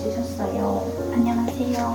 해주셨어요. 안녕하세요.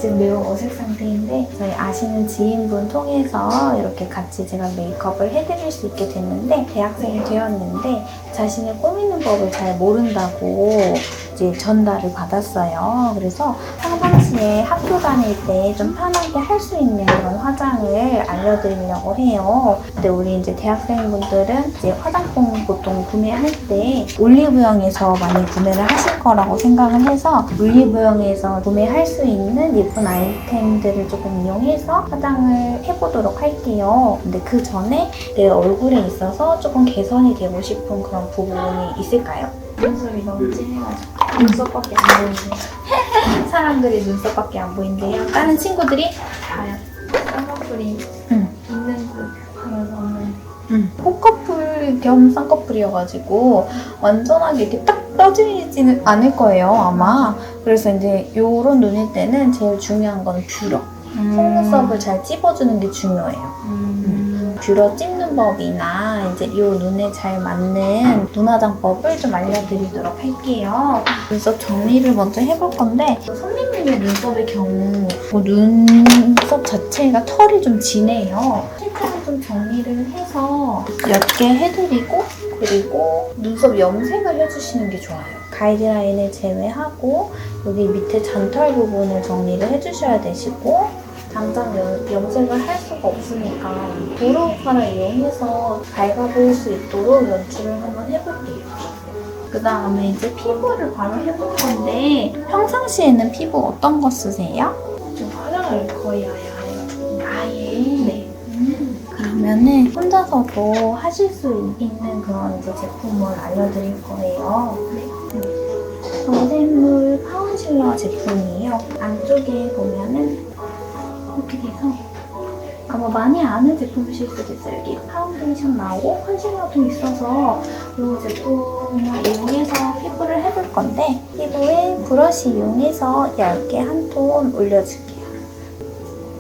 지금 매우 어색 상태인데 저희 아시는 지인분 통해서 이렇게 같이 제가 메이크업을 해드릴 수 있게 됐는데, 대학생이 되었는데 자신을 꾸미는 법을 잘 모른다고 이제 전달을 받았어요. 그래서 평상시에 학교 다닐 때 좀 편하게 할 수 있는 그런 화장을 알려드리려고 해요. 근데 우리 이제 대학생분들은 이제 화장품 보통 구매할 때 올리브영에서 많이 구매를 하실 거라고 생각을 해서, 올리브영에서 구매할 수 있는 예쁜 아이템들을 조금 이용해서 화장을 해보도록 할게요. 근데 그 전에 내 얼굴에 있어서 조금 개선이 되고 싶은 그런 부분이 있을까요? 눈썹이 너무 진해가지고 눈썹밖에 안 보이네. 사람들이 눈썹밖에 안 보인대요. 다른 친구들이 다요. 쌍꺼풀이 있는 듯 하면서 없는. 콧꺼풀 겸 쌍꺼풀이어가지고 완전하게 이렇게 딱 떠지지는 않을 거예요, 아마. 그래서 이제 요런 눈일 때는 제일 중요한 건 뷰러. 속눈썹을 잘 찝어주는 게 중요해요. 뷰러 찝는 법이나 이제 이 눈에 잘 맞는 눈화장법을 좀 알려드리도록 할게요. 눈썹 정리를 먼저 해볼 건데, 선생님의 눈썹의 경우 눈썹 자체가 털이 좀 진해요. 최대한 좀 정리를 해서 옅게 해드리고, 그리고 눈썹 염색을 해주시는 게 좋아요. 가이드라인을 제외하고 여기 밑에 잔털 부분을 정리를 해주셔야 되시고, 당장 염색을 할 수가 없으니까 브로우카를 이용해서 밝아 보일 수 있도록 연출을 한번 해볼게요. 그 다음에 이제 피부를 바로 해볼 건데, 평상시에는 피부 어떤 거 쓰세요? 좀 화장을 거의 아예 안 해요. 아예? 네. 그러면은 혼자서도 하실 수 있는 그런 이제 제품을 알려드릴 거예요. 정샘물 파운실러 제품이에요. 안쪽에 보면은 이렇게 돼서 아마 많이 아는 제품이실 수도 있어요. 여기 파운데이션 나오고 컨실러도 있어서 이 제품을 이용해서 피부를 해볼 건데, 피부에 브러쉬 이용해서 얇게 한 톤 올려줄게요.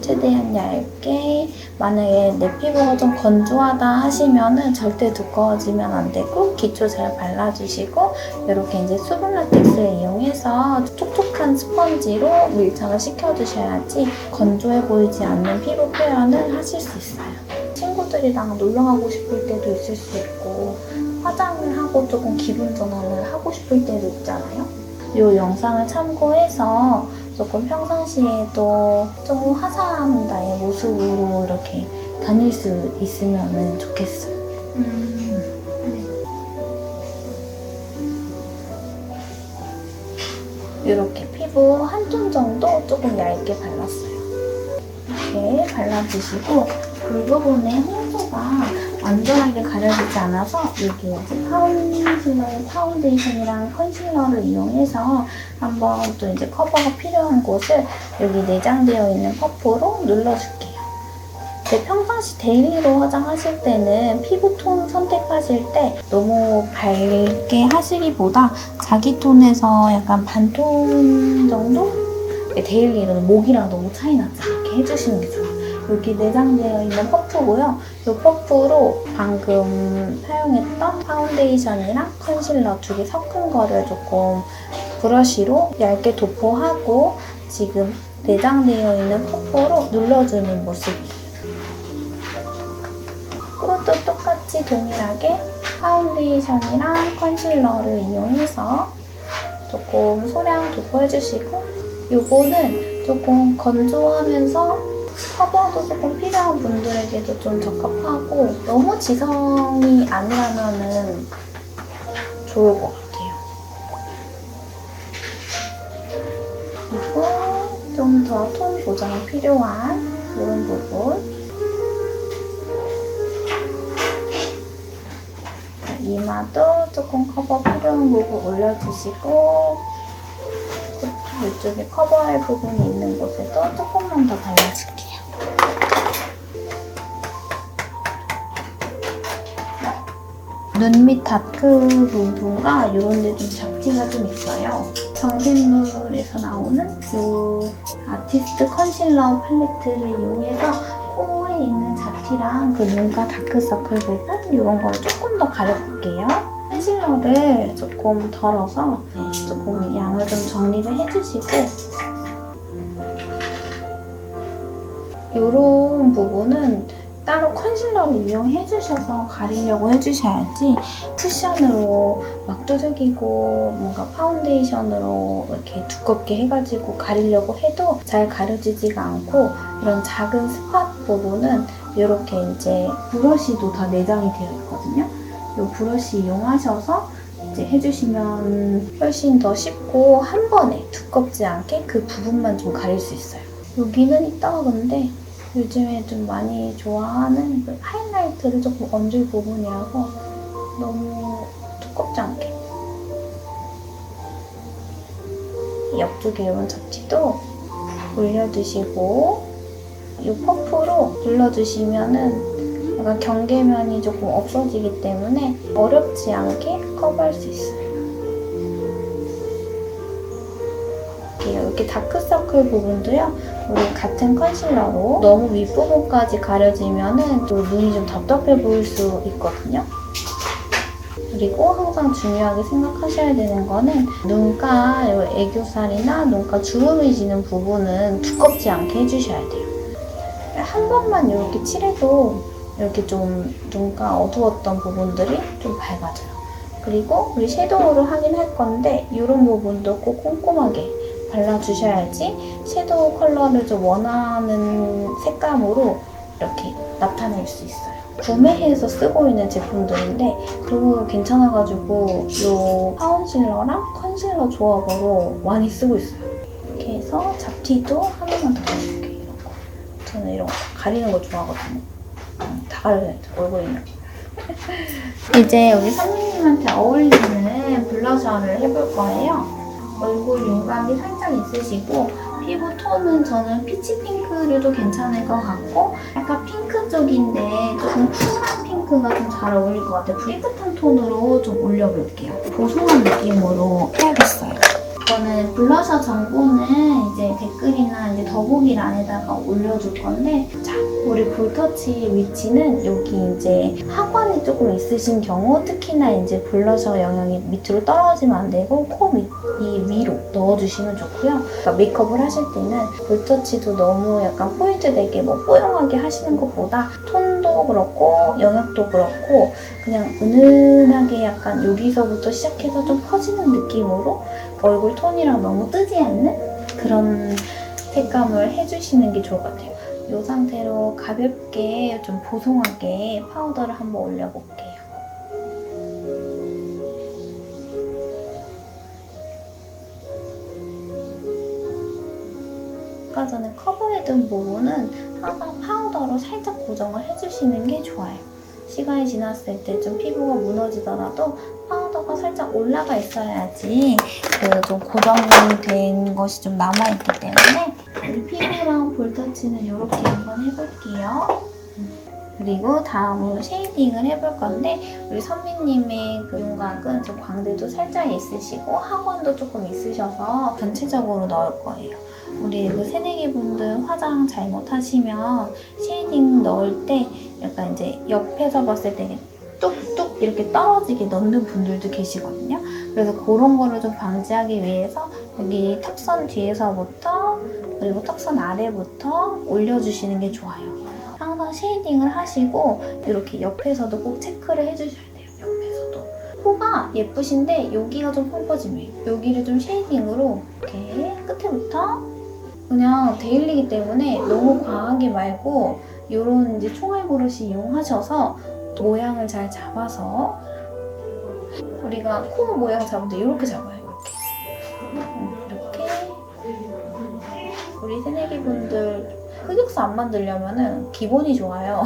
최대한 얇게. 만약에 내 피부가 좀 건조하다 하시면은 절대 두꺼워지면 안 되고, 기초 잘 발라주시고, 이렇게 이제 수분 라텍스를 이용해서 촉촉한 스펀지로 밀착을 시켜주셔야지 건조해 보이지 않는 피부 표현을 하실 수 있어요. 친구들이랑 놀러 가고 싶을 때도 있을 수 있고, 화장을 하고 조금 기분 전환을 하고 싶을 때도 있잖아요. 이 영상을 참고해서 조금 평상시에도 좀 화사한 나의 모습으로 이렇게 다닐 수 있으면 좋겠어요. 이렇게 피부 한 톤 정도 조금 얇게 발랐어요. 이렇게 발라주시고, 그 부분에 홍조가 완전하게 가려지지 않아서 여기 파운데이션이랑 컨실러를 이용해서 한번 또 이제 커버가 필요한 곳을 여기 내장되어 있는 퍼프로 눌러줄게요. 근데 평상시 데일리로 화장하실 때는 피부톤 선택하실 때 너무 밝게 하시기보다 자기 톤에서 약간 반톤 정도? 데일리로는 목이랑 너무 차이 나지 않게 해주시는 게 좋아요. 여기 내장되어 있는 퍼프고요. 이 퍼프로 방금 사용했던 파운데이션이랑 컨실러 두 개 섞은 거를 조금 브러쉬로 얇게 도포하고 지금 내장되어 있는 퍼프로 눌러주는 모습이에요. 그것도 똑같이 동일하게 파운데이션이랑 컨실러를 이용해서 조금 소량 도포해주시고, 요거는 조금 건조하면서 커버도 조금 필요한 분들에게도 좀 적합하고, 너무 지성이 아니라면은 좋을 것 같아요. 그리고 좀 더 톤 보정이 필요한 이런 부분. 이마도 조금 커버 필요한 부분 올려주시고, 이쪽에 커버할 부분이 있는 곳에도 조금만 더 발라줄게요. 눈 밑 다크 부분과 이런 데 좀 잡티가 좀 있어요. 정샘물에서 나오는 이 아티스트 컨실러 팔레트를 이용해서 코에 있는 잡티랑 그 눈가 다크서클 부분 이런 걸 조금 더 가려볼게요. 컨실러를 조금 덜어서 조금 양을 좀 정리를 해주시고, 이런 부분은 따로 컨실러를 이용해 주셔서 가리려고 해주셔야지, 쿠션으로 막 두들기고 뭔가 파운데이션으로 이렇게 두껍게 해가지고 가리려고 해도 잘 가려지지가 않고, 이런 작은 스팟 부분은 이렇게 이제 브러쉬도 다 내장이 되어 있거든요. 이 브러쉬 이용하셔서 이제 해주시면 훨씬 더 쉽고 한 번에 두껍지 않게 그 부분만 좀 가릴 수 있어요. 여기는 이따가 근데 요즘에 좀 많이 좋아하는 그 하이라이트를 조금 얹을 부분이라서 너무 두껍지 않게. 옆쪽에 이런 접지도 올려주시고, 이 퍼프로 눌러주시면은 약간 경계면이 조금 없어지기 때문에 어렵지 않게 커버할 수 있어요. 이렇게 다크서클 부분도요, 우리 같은 컨실러로 너무 윗부분까지 가려지면은 또 눈이 좀 답답해 보일 수 있거든요. 그리고 항상 중요하게 생각하셔야 되는 거는 눈가 애교살이나 눈가 주름이 지는 부분은 두껍지 않게 해주셔야 돼요. 한 번만 이렇게 칠해도 이렇게 좀 눈가 어두웠던 부분들이 좀 밝아져요. 그리고 우리 섀도우를 하긴 할 건데 이런 부분도 꼭 꼼꼼하게 발라주셔야지 섀도우 컬러를 좀 원하는 색감으로 이렇게 나타낼 수 있어요. 구매해서 쓰고 있는 제품들인데 너무 괜찮아가지고 이 파운실러랑 컨실러 조합으로 많이 쓰고 있어요. 이렇게 해서 잡티도 하나만 더 해줄게요. 이런 거. 저는 이런 거 가리는 거 좋아하거든요. 다 가려야 돼, 얼굴이면. 이제 우리 선생님한테 어울리는 블러셔를 해볼 거예요. 얼굴 윤곽이 살짝 있으시고 피부 톤은 저는 피치 핑크류도 괜찮을 것 같고 약간 핑크 쪽인데 조금 쿨한 핑크가 좀 잘 어울릴 것 같아요. 깨끗한 톤으로 좀 올려볼게요. 보송한 느낌으로 해야겠어요. 이거는 블러셔 정보는 이제 댓글이나 이제 더보기란에다가 올려줄 건데, 자, 우리 볼터치 위치는 여기 이제 하관이 조금 있으신 경우 특히나 이제 블러셔 영향이 밑으로 떨어지면 안 되고 코 밑 이 위로 넣어주시면 좋고요. 그러니까 메이크업을 하실 때는 볼터치도 너무 약간 포인트 되게 뭐 뽀용하게 하시는 것보다 톤도 그렇고 영역도 그렇고 그냥 은은하게 약간 여기서부터 시작해서 좀 퍼지는 느낌으로 얼굴 톤이랑 너무 뜨지 않는 그런 색감을 해주시는 게 좋을 것 같아요. 이 상태로 가볍게 좀 보송하게 파우더를 한번 올려볼게요. 아까 전에 커버해둔 부분은 항상 파우더로 살짝 고정을 해주시는 게 좋아요. 시간이 지났을 때 좀 피부가 무너지더라도 파우더가 살짝 올라가 있어야지 그 좀 고정된 것이 좀 남아있기 때문에 우리 피부랑 볼터치는 이렇게 한번 해볼게요. 그리고 다음으로 쉐이딩을 해볼 건데 우리 선미님의 그 윤곽은 좀 광대도 살짝 있으시고 하관도 조금 있으셔서 전체적으로 넣을 거예요. 우리 그 새내기 분들 화장 잘못하시면 쉐이딩 넣을 때 약간 이제 옆에서 봤을 때 뚝뚝 이렇게 떨어지게 넣는 분들도 계시거든요. 그래서 그런 거를 좀 방지하기 위해서 여기 턱선 뒤에서부터 그리고 턱선 아래부터 올려주시는 게 좋아요. 항상 쉐이딩을 하시고 이렇게 옆에서도 꼭 체크를 해주셔야 돼요. 옆에서도. 코가 예쁘신데 여기가 좀 펑퍼짐해요. 여기를 좀 쉐이딩으로 이렇게 끝에부터 그냥 데일리기 때문에 너무 과하게 말고 이런 이제 총알 브러쉬 이용하셔서 모양을 잘 잡아서 우리가 코 모양 잡을 때 이렇게 잡아요. 이렇게 우리 새내기 분들 흑역사 안 만들려면은 기본이 좋아요.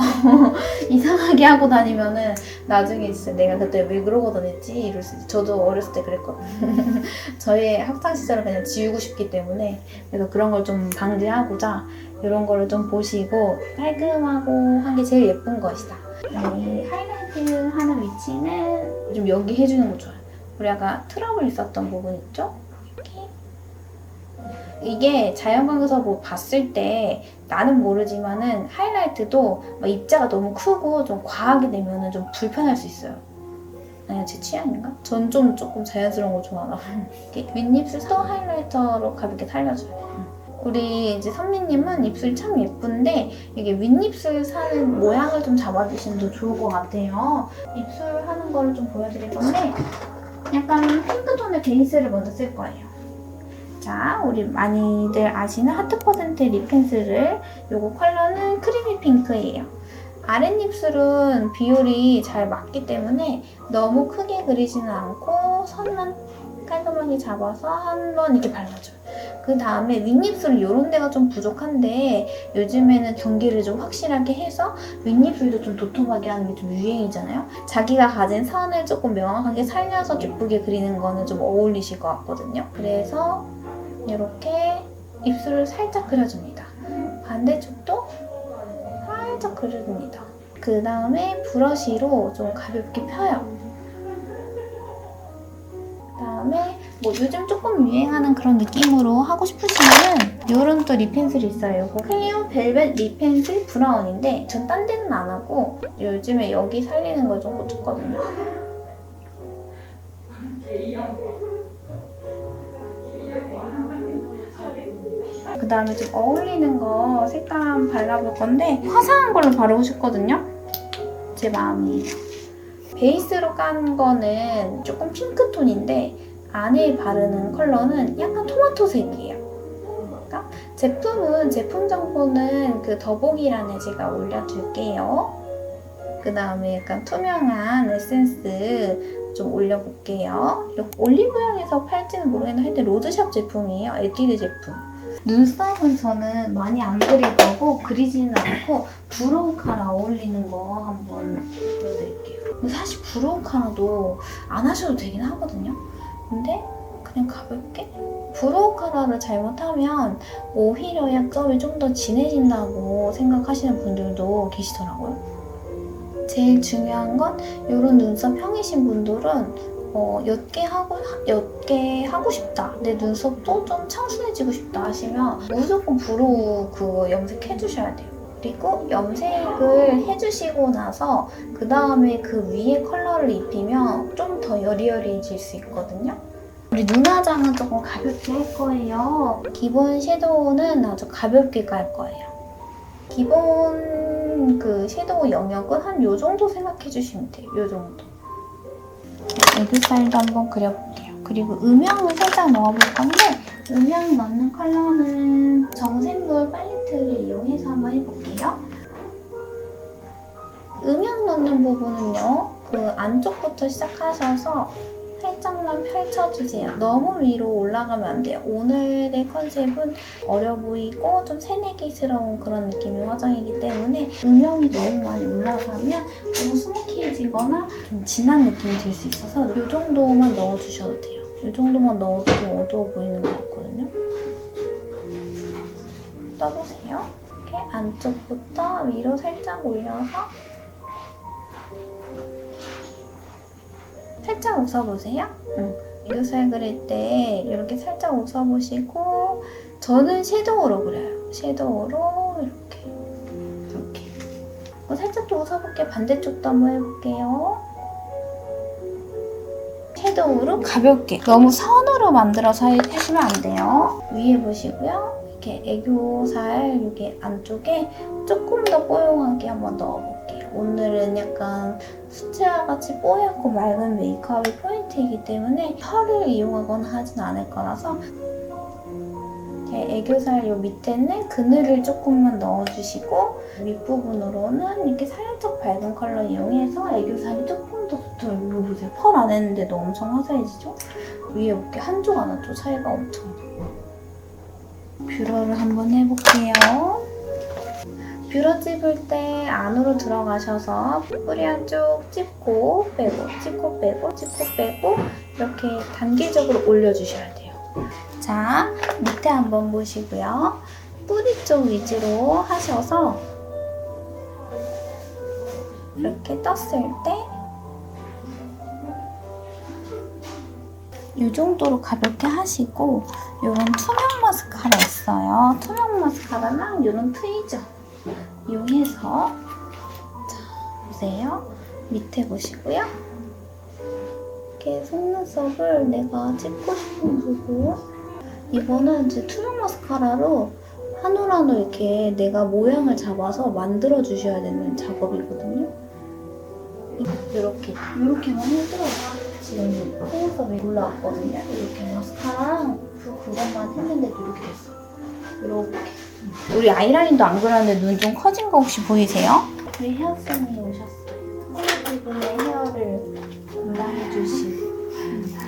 이상하게 하고 다니면은 나중에 진짜 내가 그때 왜 그러고 다녔지 이럴 수 있어요. 저도 어렸을 때 그랬거든요. 저의 학창 시절을 그냥 지우고 싶기 때문에 그래서 그런 걸 좀 방지하고자 이런 거를 좀 보시고 깔끔하고 한 게 제일 예쁜 것이다. 이 하이라이트 하는 위치는 좀 여기 해주는 거 좋아요. 우리 아까 트러블 있었던 부분 있죠? 이게 자연광에서 뭐 봤을 때 나는 모르지만은 하이라이트도 막 입자가 너무 크고 좀 과하게 되면은 좀 불편할 수 있어요. 아니야, 제 취향인가? 전 좀 조금 자연스러운 거 좋아하나 봐요. 이렇게 윗입술 또 하이라이터로 가볍게 살려줘요. 우리 이제 선미님은 입술이 참 예쁜데 이게 윗입술 사는 모양을 좀 잡아주시면 더 좋을 것 같아요. 입술 하는 거를 좀 보여드릴 건데 약간 핑크톤의 베이스를 먼저 쓸 거예요. 자, 우리 많이들 아시는 하트 퍼센트 립 펜슬을 요거 컬러는 크리미 핑크예요. 아랫입술은 비율이 잘 맞기 때문에 너무 크게 그리지는 않고 선만 깔끔하게 잡아서 한번 이렇게 발라줘요. 그 다음에 윗입술은 이런 데가 좀 부족한데 요즘에는 경계를 좀 확실하게 해서 윗입술도 좀 도톰하게 하는 게 좀 유행이잖아요. 자기가 가진 선을 조금 명확하게 살려서 예쁘게 그리는 거는 좀 어울리실 것 같거든요. 그래서 이렇게 입술을 살짝 그려줍니다. 반대쪽도 살짝 그려줍니다. 그 다음에 브러쉬로 좀 가볍게 펴요. 그 다음에 뭐 요즘 조금 유행하는 그런 느낌으로 하고 싶으시면은 이런 또 립 펜슬이 있어요. 이거 클리오 벨벳 립 펜슬 브라운인데 전 딴 데는 안 하고 요즘에 여기 살리는 걸 좀 꽂혔거든요. 그 다음에 좀 어울리는 거 색감 발라볼 건데 화사한 걸로 바르고 싶거든요. 제 마음이에요. 베이스로 깐 거는 조금 핑크톤인데 안에 바르는 컬러는 약간 토마토색이에요. 그러니까 제품 정보는 그 더보기란에 제가 올려둘게요. 그 다음에 약간 투명한 에센스 좀 올려볼게요. 올리브영에서 팔지는 모르겠는데 로드샵 제품이에요. 에뛰드 제품. 눈썹은 저는 많이 안 그릴 거고 그리지는 않고 브로우 카라 어울리는 거 한번 보여드릴게요. 근데 사실 브로우 카라도 안 하셔도 되긴 하거든요. 근데 그냥 가볍게 브로우 카라를 잘못하면 오히려 약점이 좀 더 진해진다고 생각하시는 분들도 계시더라고요. 제일 중요한 건 이런 눈썹형이신 분들은 옅게 하고 싶다. 내 눈썹도 좀 청순해지고 싶다 하시면 무조건 브로우 그거 염색해주셔야 돼요. 그리고 염색을 해주시고 나서 그 다음에 그 위에 컬러를 입히면 좀 더 여리여리해질 수 있거든요. 우리 눈화장은 조금 가볍게 할 거예요. 기본 섀도우는 아주 가볍게 깔 거예요. 기본 그 섀도우 영역은 한 요 정도 생각해 주시면 돼요. 요 정도. 애교살도 한번 그려볼게요. 그리고 음영을 살짝 넣어볼 건데 음영 넣는 컬러는 정샘물 팔레트를 이용해서 한번 해볼게요. 음영 넣는 부분은요. 그 안쪽부터 시작하셔서 살짝만 펼쳐주세요. 너무 위로 올라가면 안 돼요. 오늘의 컨셉은 어려 보이고 좀 새내기스러운 그런 느낌의 화장이기 때문에 음영이 너무 많이 올라가면 너무 스모키해지거나 좀 진한 느낌이 들 수 있어서 이 정도만 넣어주셔도 돼요. 이 정도만 넣어도 좀 어두워 보이는 것 같거든요. 떠보세요. 이렇게 안쪽부터 위로 살짝 올려서 살짝 웃어보세요. 애교살 그릴 때 이렇게 살짝 웃어보시고 저는 섀도우로 그려요. 섀도우로 이렇게 살짝 또 웃어볼게요. 반대쪽도 한번 해볼게요. 섀도우로 가볍게 너무 선으로 만들어서 해주시면 안 돼요. 위에 보시고요. 이렇게 애교살 여기 안쪽에 조금 더 뽀용하게 한번 넣어볼게요. 오늘은 약간 수채화 같이 뽀얗고 맑은 메이크업이 포인트이기 때문에 펄을 이용하거나 하진 않을 거라서 애교살 요 밑에는 그늘을 조금만 넣어주시고 윗부분으로는 이렇게 살짝 밝은 컬러 이용해서 애교살이 조금 더 붙어요. 이거 보세요. 펄 안 했는데도 엄청 화사해지죠? 위에 어깨 한쪽 안 한쪽 차이가 엄청 나요. 뷰러를 한번 해볼게요. 뷰러 찝을 때 안으로 들어가셔서 뿌리 한쪽 찝고 빼고 찝고 빼고 찝고 빼고 이렇게 단계적으로 올려주셔야 돼요. 자, 밑에 한번 보시고요. 뿌리 쪽 위주로 하셔서 이렇게 떴을 때 이 정도로 가볍게 하시고 이런 투명 마스카라 있어요. 투명 마스카라랑 이런 트위저 이용해서 자, 보세요. 밑에 보시고요. 이렇게 속눈썹을 내가 찍고 싶은 부분. 이거는 이제 투명 마스카라로 한 올 한 올 이렇게 내가 모양을 잡아서 만들어 주셔야 되는 작업이거든요. 이렇게만 해도 지금 속눈썹이 올라왔거든요. 이렇게 마스카라랑 그것만 했는데도 이렇게 됐어. 이렇게. 우리 아이라인도 안 그렸는데 눈 좀 커진 거 혹시 보이세요? 우리 헤어쌤이 오셨어요. 이분의 헤어를 담당해주신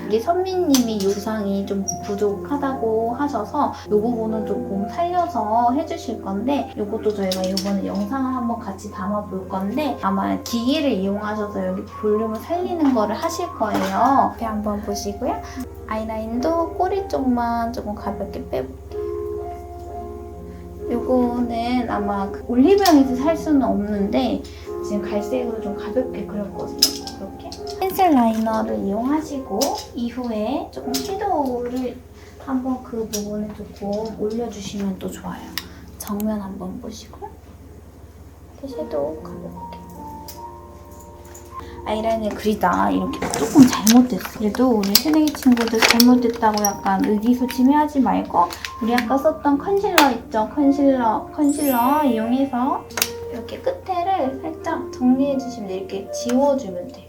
우리 선미님이 유상이 좀 부족하다고 하셔서 이 부분은 조금 살려서 해주실 건데 이것도 저희가 이번에 영상을 한번 같이 담아볼 건데 아마 기기를 이용하셔서 여기 볼륨을 살리는 거를 하실 거예요. 이렇게 한번 보시고요. 아이라인도 꼬리 쪽만 조금 가볍게 빼볼게요. 요거는 아마 올리브영에서 살 수는 없는데 지금 갈색으로 좀 가볍게 그렸거든요. 이렇게 펜슬 라이너를 이용하시고 이후에 조금 섀도우를 한번 그 부분에 조금 올려주시면 또 좋아요. 정면 한번 보시고 이렇게 섀도우 가볍게 아이라인을 그리다 이렇게 조금 잘못됐어. 그래도 우리 새내기 친구들 잘못됐다고 약간 의기소침해하지 말고 우리 아까 썼던 컨실러 있죠? 컨실러 이용해서 이렇게 끝에를 살짝 정리해주시면 돼요. 이렇게 지워주면 돼요.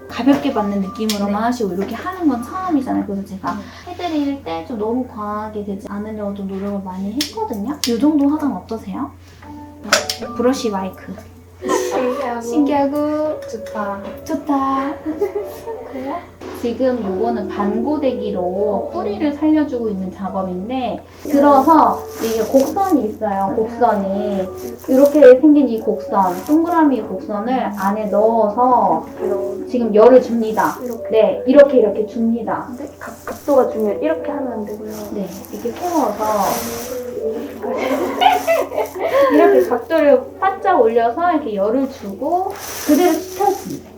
가볍게 받는 느낌으로만 하시고 이렇게 하는 건 처음이잖아요. 그래서 제가 해드릴 때 좀 너무 과하게 되지 않으려고 좀 노력을 많이 했거든요. 이 정도 화장 어떠세요? 브러쉬 마이크. 신기하고 좋다. 그래요? 지금 이거는 반고데기로 뿌리를 살려주고 있는 작업인데 들어서 이게 곡선이 있어요. 곡선이 이렇게 생긴 이 곡선, 동그라미 곡선을 안에 넣어서 지금 열을 줍니다. 네, 이렇게 줍니다. 근데 각도가 중요해. 이렇게 하면 안 되고요. 네, 이렇게 세워서 이렇게 각도를 바짝 올려서 이렇게 열을 주고 그대로 식혀줍니다.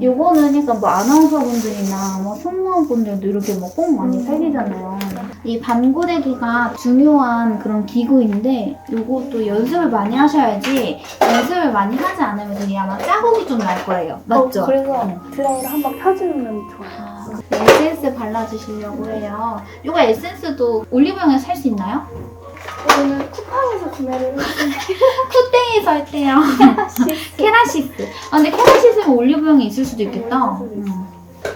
요거는 약간 뭐 아나운서분들이나 뭐 승무원분들도 이렇게 뭐 꼭 많이 살리잖아요. 이 반고데기가 중요한 그런 기구인데 요것도 연습을 많이 하셔야지 연습을 많이 하지 않으면 되게 아마 자국이 좀 날 거예요. 맞죠? 그래서 드라이를 한번 펴주면 좋아요. 에센스 발라주시려고 해요. 요거 에센스도 올리브영에서 살 수 있나요? 이거는 쿠팡에서 구매를 했어요. 쿠땡에서 할 때요. 케라시스. 아, 근데 케라시스는 올리브영에 있을 수도 있겠다.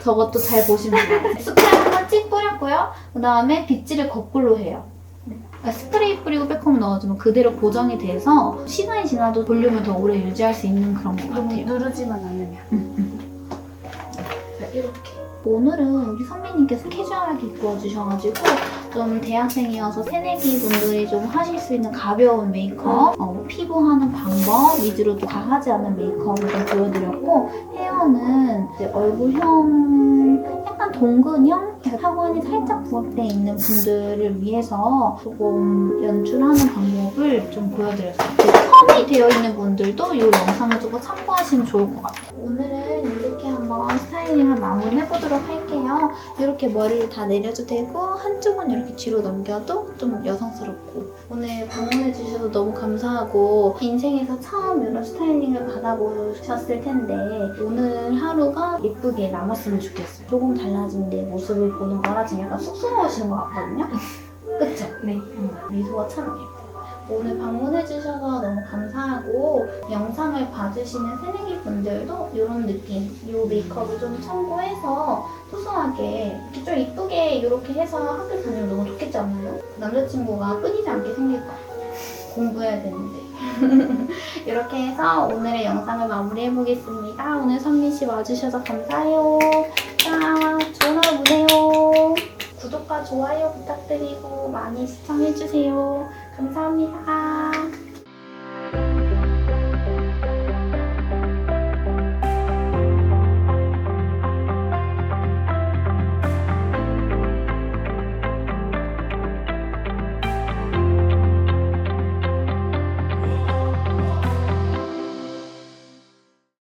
저것도 잘 보시면 돼요. 스프레이 한번 찍 뿌렸고요. 그 다음에 빗질을 거꾸로 해요. 스프레이 뿌리고 백홈 넣어주면 그대로 고정이 돼서 시간이 지나도 볼륨을 더 오래 유지할 수 있는 그런 것 같아요. 누르지만 않으면. 이렇게. 오늘은 우리 선배님께서 캐주얼하게 입고 와주셔가지고 좀 대학생이어서 새내기 분들이 좀 하실 수 있는 가벼운 메이크업, 피부하는 방법 위주로 또 과하지 않은 메이크업을 좀 보여드렸고 헤어는 이제 얼굴형 약간 동근형? 타원이 살짝 부각되어 있는 분들을 위해서 조금 연출하는 방법을 좀 보여드렸어요. 펌이 되어 있는 분들도 이 영상을 조금 참고하시면 좋을 것 같아요. 오늘은 이렇게 한번 스타일링을 마무리해보도록 할게요. 이렇게 머리를 다 내려도 되고 한쪽은 이렇게 뒤로 넘겨도 좀 여성스럽고 오늘 방문해주셔서 너무 감사하고 인생에서 처음 이런 스타일링을 받아보셨을 텐데 오늘 하루가 예쁘게 남았으면 좋겠어요. 조금 달라진 내 모습을 보는 거라 지금 약간 쑥스러우신 것 같거든요? 그쵸? 네. 미소가 참 예뻐요. 오늘 방문해주셔서 너무 감사하고 영상을 봐주시는 새내기 분들도 이런 느낌, 이 메이크업을 좀 참고해서 소소하게 이렇게 좀 이쁘게 이렇게 해서 학교 다니면 너무 좋겠지 않나요? 남자친구가 끊이지 않게 생길 거예요. 공부해야 되는데. 이렇게 해서 오늘의 영상을 마무리해보겠습니다. 오늘 선미씨 와주셔서 감사해요. 자, 좋은 하루 보내요. 구독과 좋아요 부탁드리고 많이 시청해주세요. 감사합니다.